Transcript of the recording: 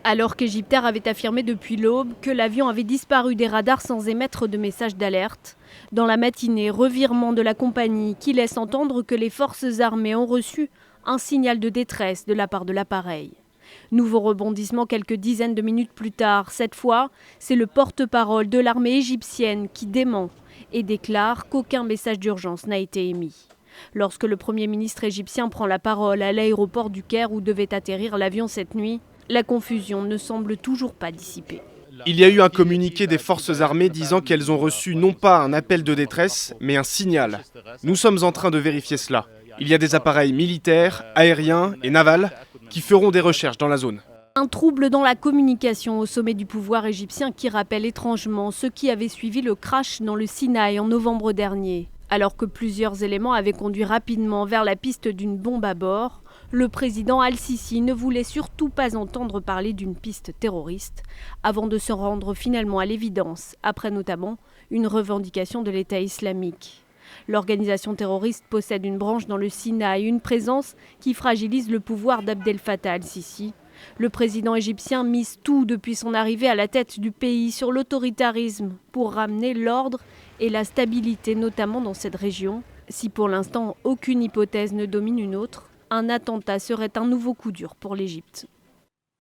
Alors qu'Égyptair avait affirmé depuis l'aube que l'avion avait disparu des radars sans émettre de message d'alerte. Dans la matinée, revirement de la compagnie qui laisse entendre que les forces armées ont reçu un signal de détresse de la part de l'appareil. Nouveau rebondissement quelques dizaines de minutes plus tard. Cette fois, c'est le porte-parole de l'armée égyptienne qui dément et déclare qu'aucun message d'urgence n'a été émis. Lorsque le Premier ministre égyptien prend la parole à l'aéroport du Caire où devait atterrir l'avion cette nuit, la confusion ne semble toujours pas dissipée. Il y a eu un communiqué des forces armées disant qu'elles ont reçu non pas un appel de détresse, mais un signal. Nous sommes en train de vérifier cela. Il y a des appareils militaires, aériens et navals qui feront des recherches dans la zone. Un trouble dans la communication au sommet du pouvoir égyptien qui rappelle étrangement ce qui avait suivi le crash dans le Sinaï en novembre dernier. Alors que plusieurs éléments avaient conduit rapidement vers la piste d'une bombe à bord, le président Al-Sisi ne voulait surtout pas entendre parler d'une piste terroriste avant de se rendre finalement à l'évidence, après notamment une revendication de l'État islamique. L'organisation terroriste possède une branche dans le Sinaï, une présence qui fragilise le pouvoir d'Abdel Fattah Al-Sisi. Le président égyptien mise tout depuis son arrivée à la tête du pays sur l'autoritarisme pour ramener l'ordre et la stabilité, notamment dans cette région. Si pour l'instant aucune hypothèse ne domine une autre, un attentat serait un nouveau coup dur pour l'Égypte.